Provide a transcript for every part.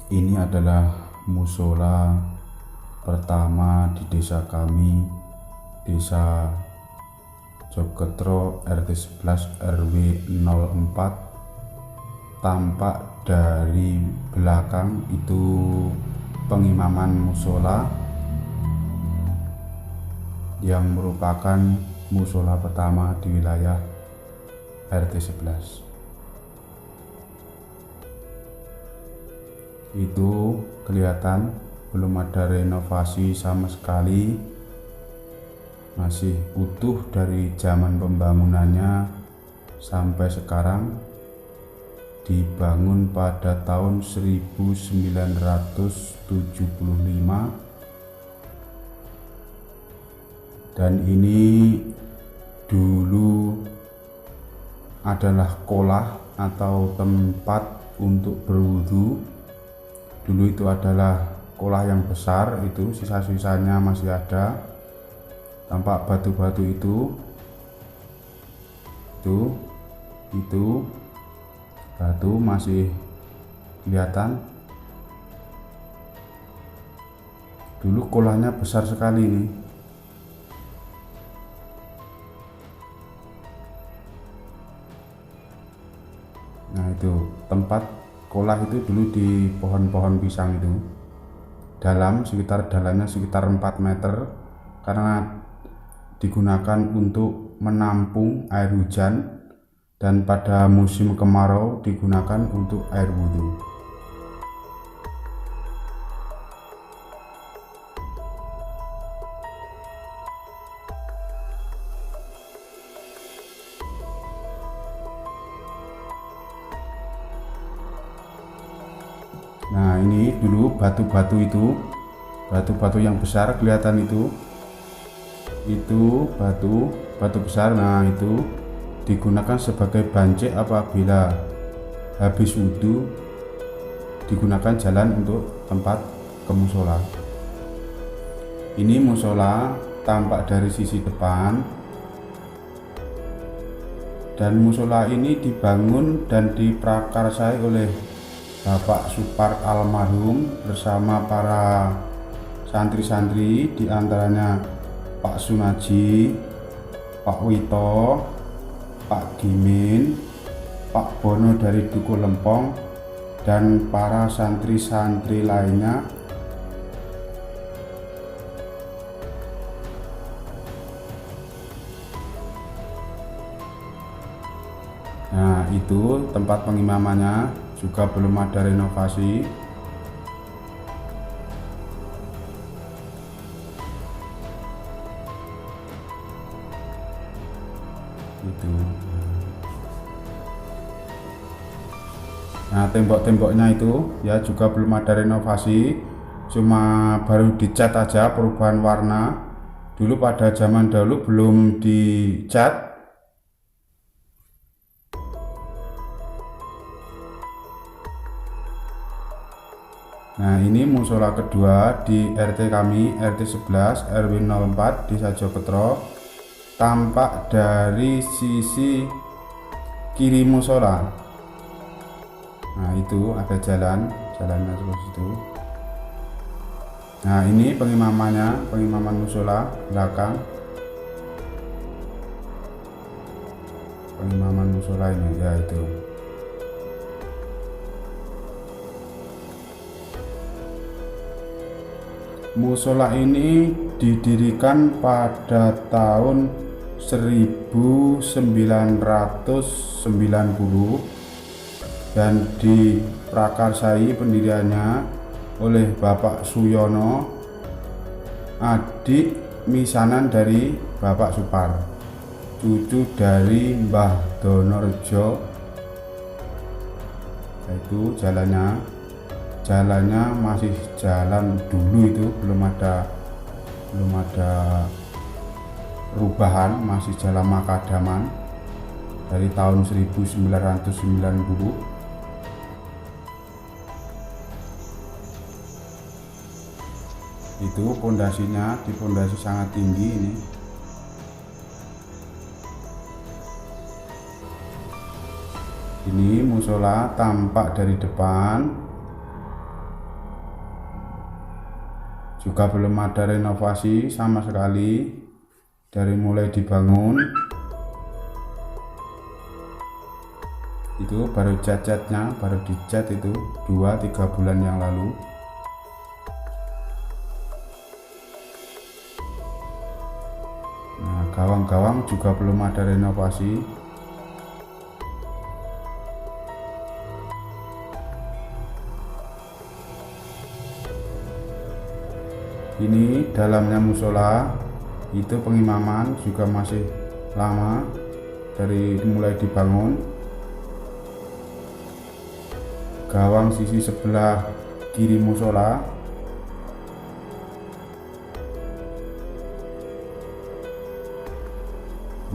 Ini adalah musola pertama di desa kami, Desa Joketro RT 11 RW 04. Tampak dari belakang itu pengimaman musola yang merupakan musola pertama di wilayah RT 11. Itu kelihatan belum ada renovasi sama sekali, masih utuh dari zaman pembangunannya sampai sekarang. Dibangun pada tahun 1975, dan ini dulu adalah kolah atau tempat untuk berwudu. Dulu itu adalah kolah yang besar, itu sisa-sisanya masih ada. Tampak batu-batu itu batu masih kelihatan. Dulu kolahnya besar sekali nih. Nah, itu tempat kolah itu dulu di pohon-pohon pisang itu. Dalamnya sekitar 4 meter, karena digunakan untuk menampung air hujan, dan pada musim kemarau digunakan untuk air wudhu. Nah, ini dulu batu-batu yang besar kelihatan itu batu besar. Nah, itu digunakan sebagai bancik apabila habis wudhu, digunakan jalan untuk tempat ke musola. Ini musola tampak dari sisi depan, dan musola ini dibangun dan diprakarsai oleh Bapak Supar almarhum bersama para santri-santri, diantaranya Pak Sunaji, Pak Wito, Pak Gimin, Pak Bono dari Duku Lempong, dan para santri-santri lainnya. Nah, itu tempat pengimamannya juga belum ada renovasi. Itu. Nah, tembok-temboknya itu ya juga belum ada renovasi, cuma baru dicat aja, perubahan warna. Dulu pada zaman dahulu belum dicat. Nah, ini musola kedua di RT kami, RT 11 RW 04 Desa Joketro. Tampak dari sisi kiri musola. Nah, itu ada jalannya seperti itu. Nah, ini pengimaman musola belakang. Pengimaman musola ini ya itu. Musola ini didirikan pada tahun 1990 dan diprakarsai pendiriannya oleh Bapak Suyono, adik misanan dari Bapak Supar, cucu dari Mbah Donorejo. Itu jalannya masih jalan dulu, itu belum ada perubahan, masih jalan makadaman dari tahun 1990. Itu pondasinya, di pondasi sangat tinggi ini. Ini musola tampak dari depan. juga belum ada renovasi sama sekali dari mulai dibangun. Itu baru cat-catnya, baru dicat itu 2-3 bulan yang lalu. Nah, gawang-gawang juga belum ada renovasi. Ini dalamnya musola, itu pengimaman juga masih lama dari mulai dibangun. Gawang sisi sebelah kiri musola,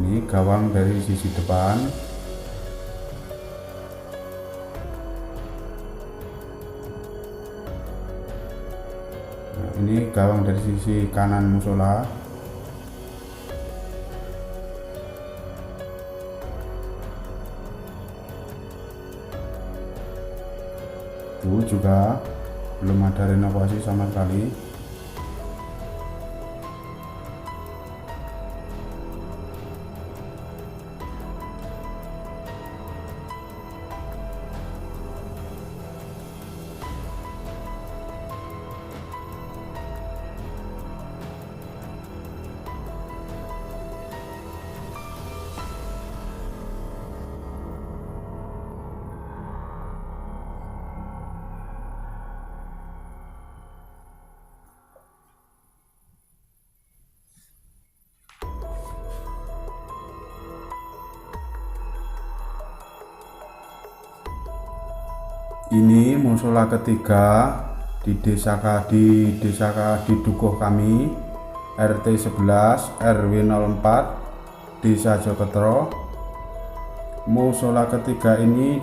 ini gawang dari sisi depan. Nah, ini gawang dari sisi kanan musola. Itu juga belum ada renovasi sama sekali. Ini musola ketiga di desa di Dukuh kami, RT 11 RW 04 Desa Joketro. Musola ketiga ini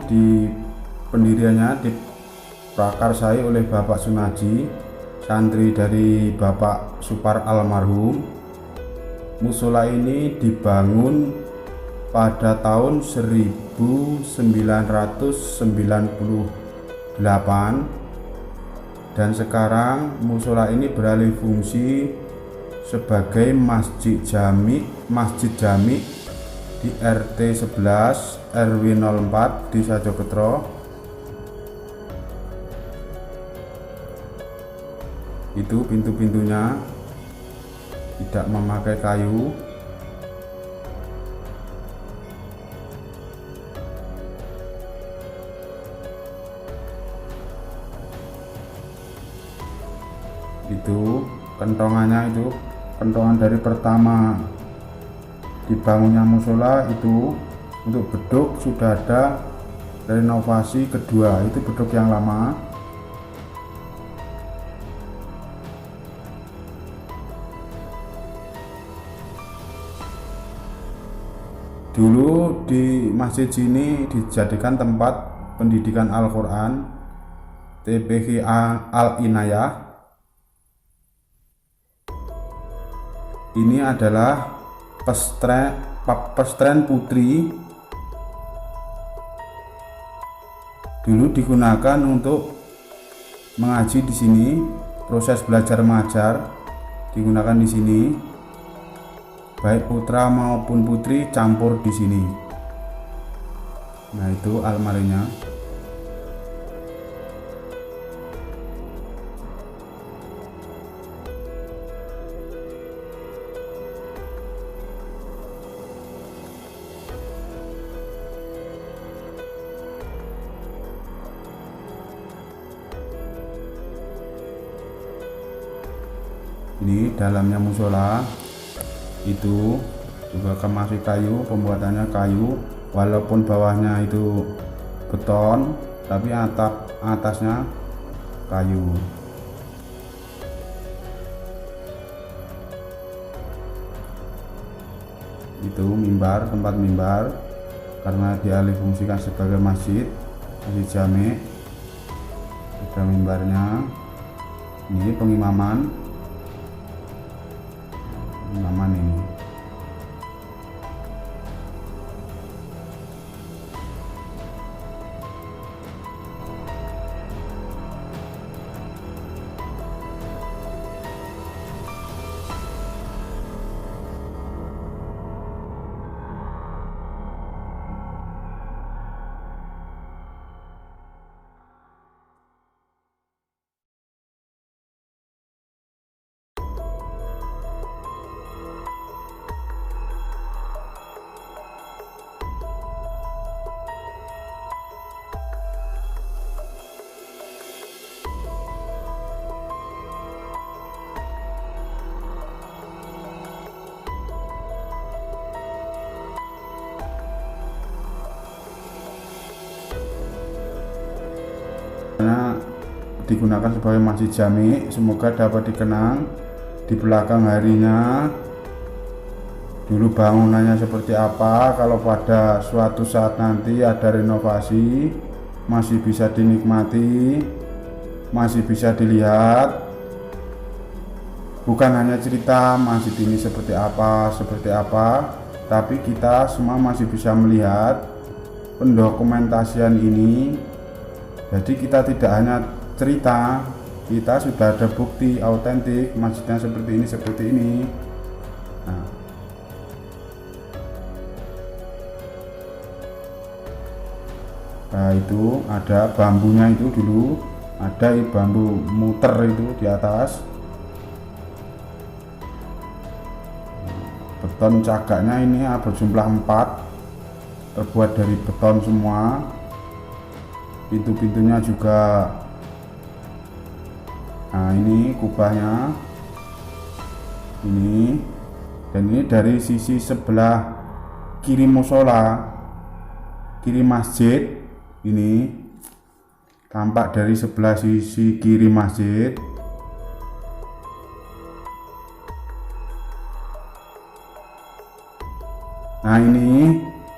pendiriannya diprakarsai oleh Bapak Sunaji, santri dari Bapak Supar almarhum. Musola ini dibangun pada tahun 1998 dan sekarang musola ini beralih fungsi sebagai masjid jami di RT 11 RW 04 Desa Joketro. Itu pintu-pintunya tidak memakai kayu. Itu kentongannya, itu kentongan dari pertama dibangunnya musola itu untuk beduk sudah ada renovasi kedua, itu beduk yang lama. Dulu di masjid sini dijadikan tempat pendidikan Al-Quran TPQ Al-Inayah. Ini adalah pesantren putri. Dulu digunakan untuk mengaji di sini, proses belajar mengajar digunakan di sini. Baik putra maupun putri campur di sini. Nah, itu almarinya. Ini dalamnya musola, itu juga masih kayu, pembuatannya kayu, walaupun bawahnya itu beton tapi atasnya kayu. Itu tempat mimbar karena dialihfungsikan sebagai masjid jami. Ada mimbarnya. Ini pengimaman ini. digunakan sebagai masjid jami. Semoga dapat dikenang di belakang harinya dulu bangunannya seperti apa. Kalau pada suatu saat nanti ada renovasi, masih bisa dinikmati, masih bisa dilihat. Bukan hanya cerita masjid ini seperti apa, tapi kita semua masih bisa melihat pendokumentasian ini. Jadi kita tidak hanya cerita, kita sudah ada bukti autentik masjidnya seperti ini. Nah, itu ada bambunya, itu dulu ada bambu muter itu di atas. Beton cagaknya ini berjumlah 4, terbuat dari beton semua. Pintu-pintunya juga. Nah, ini kubahnya ini, dan ini dari sisi sebelah kiri musola, kiri masjid. Ini tampak dari sebelah sisi kiri masjid. Nah,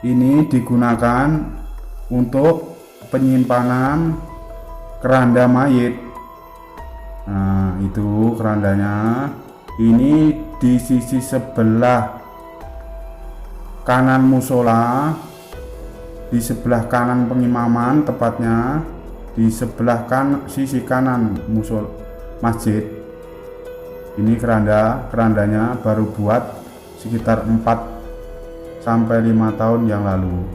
ini digunakan untuk penyimpanan keranda mayit. Nah, itu kerandanya. Ini di sisi sebelah kanan musola, di sebelah kanan pengimaman, tepatnya di sebelah sisi kanan masjid. Ini kerandanya baru buat sekitar 4 sampai 5 tahun yang lalu.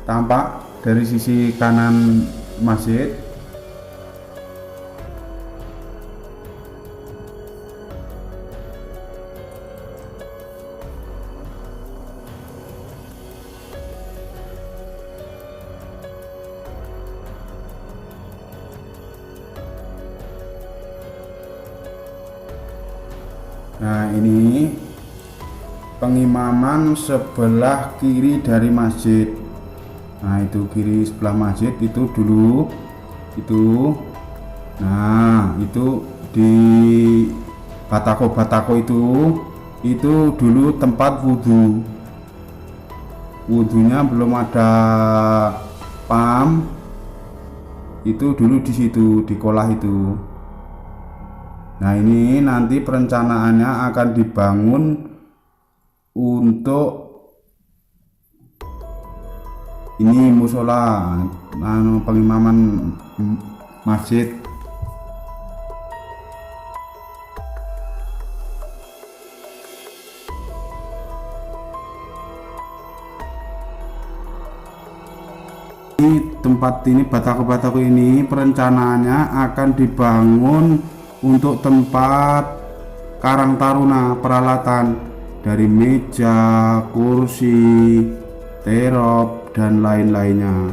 Tampak dari sisi kanan masjid. Nah, ini pengimaman sebelah kiri dari masjid. Nah, itu kiri sebelah masjid itu dulu itu. Nah, itu di batako itu dulu tempat wudhu. Wudhunya belum ada pam. Itu dulu di situ, di kolah itu. Nah, ini nanti perencanaannya akan dibangun untuk ini musola, pengimaman masjid. Di tempat ini, batako ini perencanaannya akan dibangun untuk tempat karang taruna, peralatan dari meja, kursi, terop, dan lain-lainnya.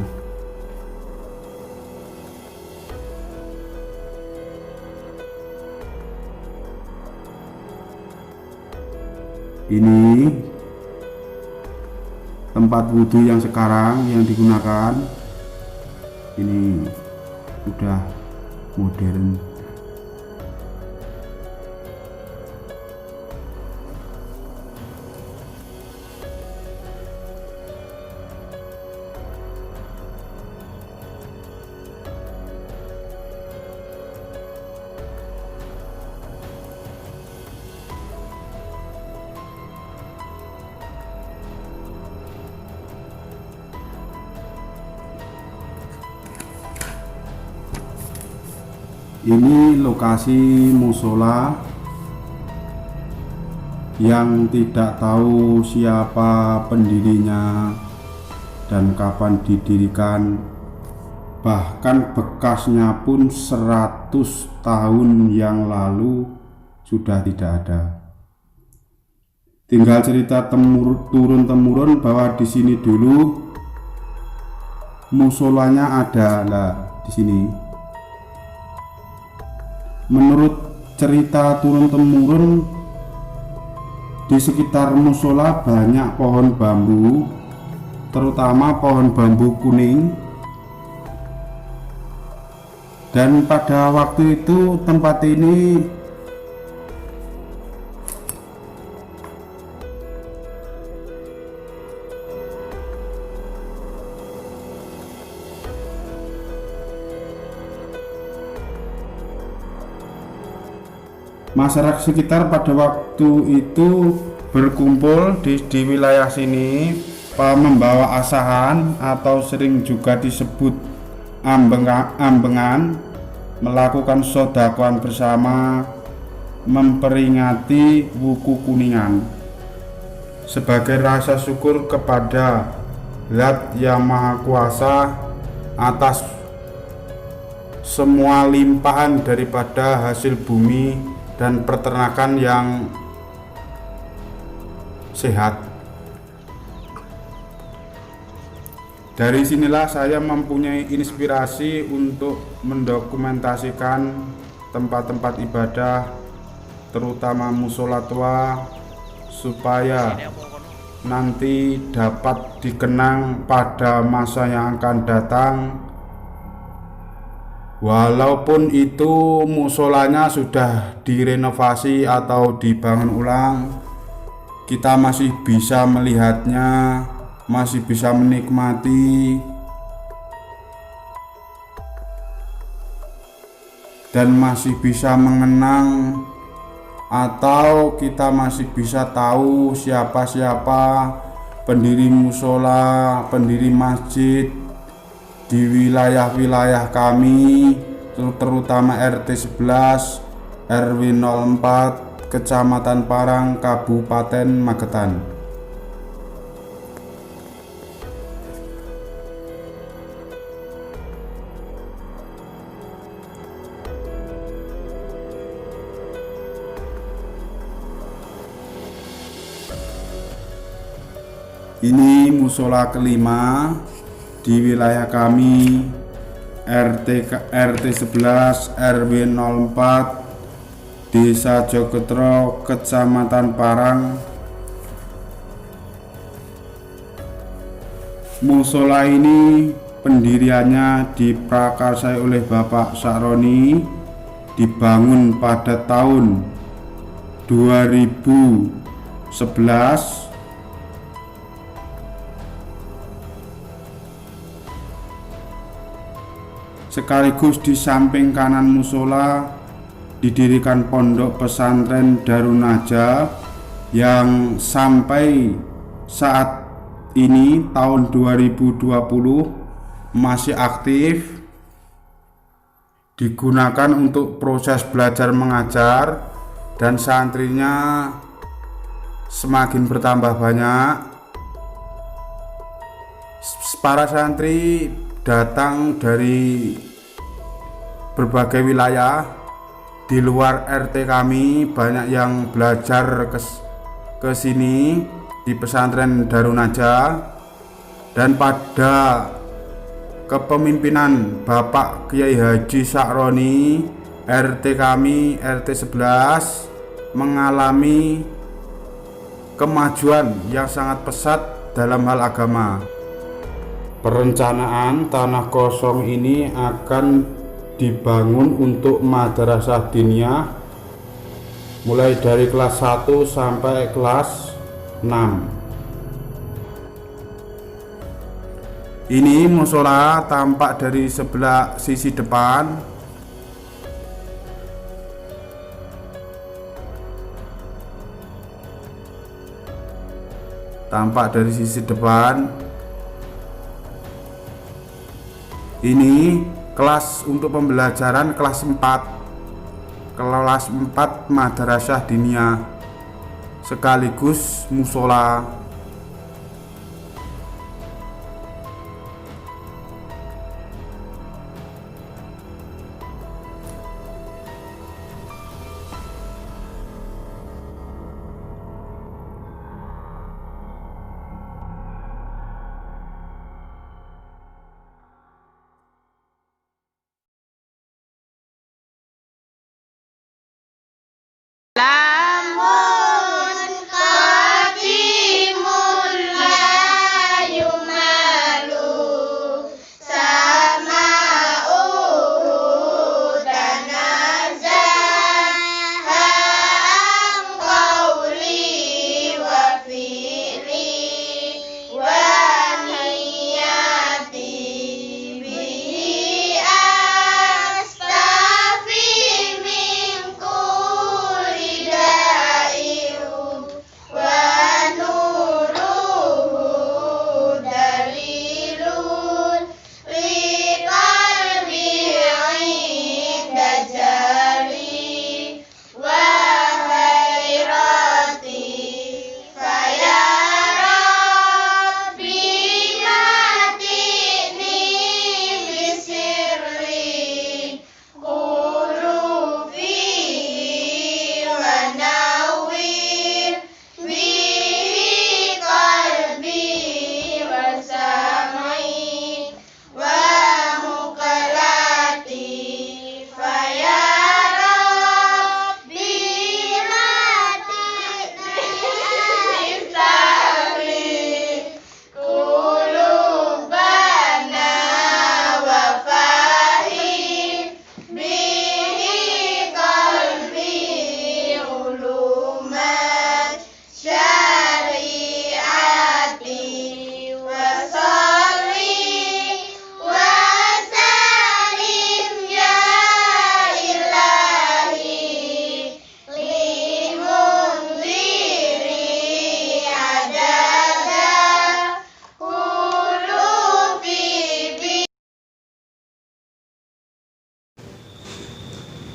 Ini tempat wudhu yang sekarang yang digunakan. Ini sudah modern. Ini lokasi musola yang tidak tahu siapa pendirinya dan kapan didirikan. Bahkan bekasnya pun 100 tahun yang lalu sudah tidak ada. Tinggal cerita turun-temurun bahwa di sini dulu musolanya ada lah di sini. Menurut cerita turun-temurun, di sekitar musola banyak pohon bambu terutama pohon bambu kuning. Dan pada waktu itu tempat ini masyarakat sekitar pada waktu itu berkumpul di wilayah sini, membawa asahan atau sering juga disebut ambengan, melakukan sodakoan bersama, memperingati Wuku Kuningan sebagai rasa syukur kepada Zat Yang Maha Kuasa atas semua limpahan daripada hasil bumi dan peternakan yang sehat. Dari sinilah saya mempunyai inspirasi untuk mendokumentasikan tempat-tempat ibadah, terutama musola tua, supaya nanti dapat dikenang pada masa yang akan datang. Walaupun itu musolanya sudah direnovasi atau dibangun ulang, kita masih bisa melihatnya, masih bisa menikmati, dan masih bisa mengenang, atau kita masih bisa tahu siapa-siapa pendiri musola, pendiri masjid di wilayah-wilayah kami, terutama RT 11 RW 04 Kecamatan Parang, Kabupaten Magetan. Ini musola kelima di wilayah kami, RT 11 RW 04 Desa Jogetro, Kecamatan Parang. Musola ini pendiriannya diprakarsai oleh Bapak Sakroni, dibangun pada tahun 2011. Sekaligus di samping kanan musola didirikan pondok pesantren Darun Najah yang sampai saat ini tahun 2020 masih aktif digunakan untuk proses belajar mengajar, dan santrinya semakin bertambah banyak. Para santri datang dari berbagai wilayah di luar RT kami, banyak yang belajar ke sini di pesantren Darun Najah. Dan pada kepemimpinan Bapak Kiai Haji Sakroni, RT kami, RT 11 mengalami kemajuan yang sangat pesat dalam hal agama. Perencanaan tanah kosong ini akan dibangun untuk madrasah diniyah mulai dari kelas 1 sampai kelas 6. Ini musola tampak dari sebelah sisi depan. Tampak dari sisi depan. Ini kelas untuk pembelajaran kelas 4 madrasah diniyah sekaligus musola. Lamun khatimun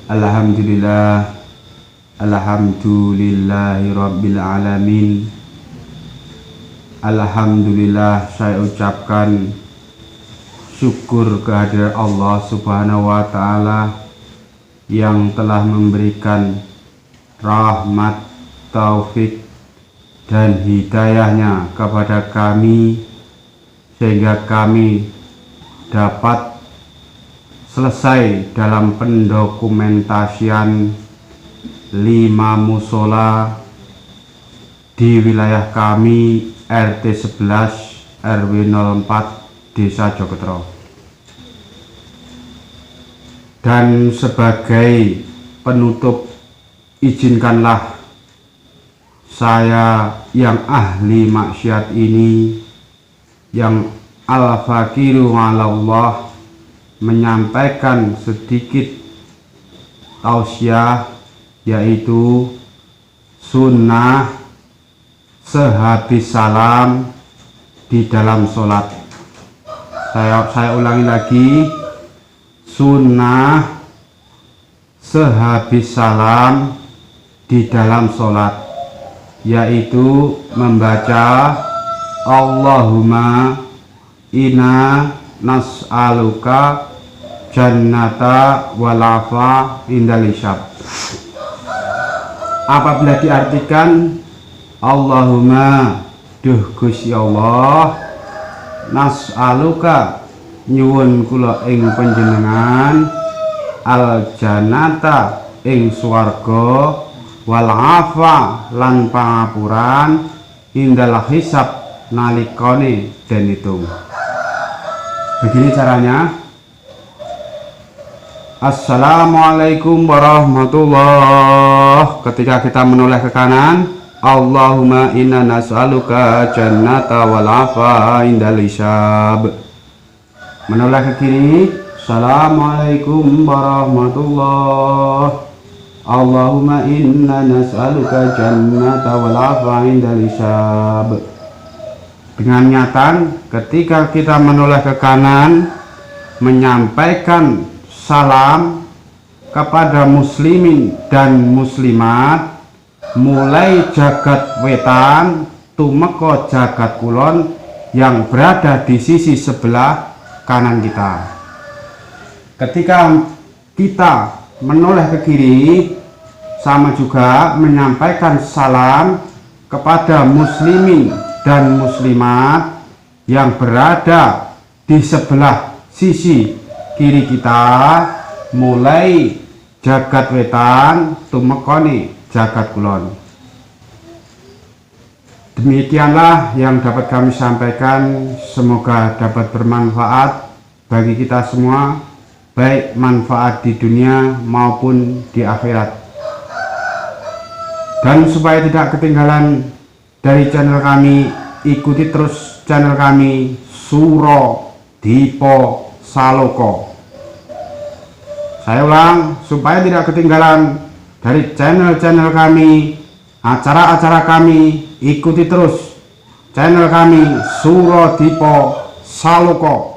Alhamdulillah, alhamdulillahi rabbil alamin. Alhamdulillah, saya ucapkan syukur kehadirat Allah Subhanahu wa Ta'ala yang telah memberikan rahmat, taufik dan hidayahnya kepada kami sehingga kami dapat selesai dalam pendokumentasian 5 musola di wilayah kami RT 11 RW 04 Desa Jokotro. Dan sebagai penutup, izinkanlah saya yang ahli maksiat ini, yang al-faqiru 'alallah, menyampaikan sedikit tausiah, yaitu sunnah sehabis salam di dalam sholat. Saya ulangi lagi, sunnah sehabis salam di dalam sholat, yaitu membaca Allahumma inna nas'aluka jannata walafa indal hisab. Apabila diartikan Allahumma, duh Gusti Allah, nas'aluka, nyuwun kula ing panjenengan, al jannata, ing swarga, wal afa, lan pangapuran, indal hisab, nalikane den hitung. Begini caranya. Assalamualaikum warahmatullah. Ketika kita menoleh ke kanan, Allahumma inna nas'aluka jannata wal afa indal hisab. Menoleh ke kiri, Assalamualaikum warahmatullah. Allahumma inna nas'aluka jannata wal afa indal hisab. Dengan nyata, ketika kita menoleh ke kanan, menyampaikan salam kepada muslimin dan muslimat, mulai jagat wetan tumeka jagat kulon yang berada di sisi sebelah kanan kita. Ketika kita menoleh ke kiri, sama juga menyampaikan salam kepada muslimin dan muslimat yang berada di sebelah sisi kiri kita, mulai jagat wetan tumekane jagat kulon. Demikianlah yang dapat kami sampaikan, semoga dapat bermanfaat bagi kita semua, baik manfaat di dunia maupun di akhirat. Dan supaya tidak ketinggalan dari channel kami, ikuti terus channel kami Suro Dipo Saloko. Saya ulang, supaya tidak ketinggalan dari channel-channel kami, acara-acara kami, ikuti terus channel kami Suro Dipo Saloko.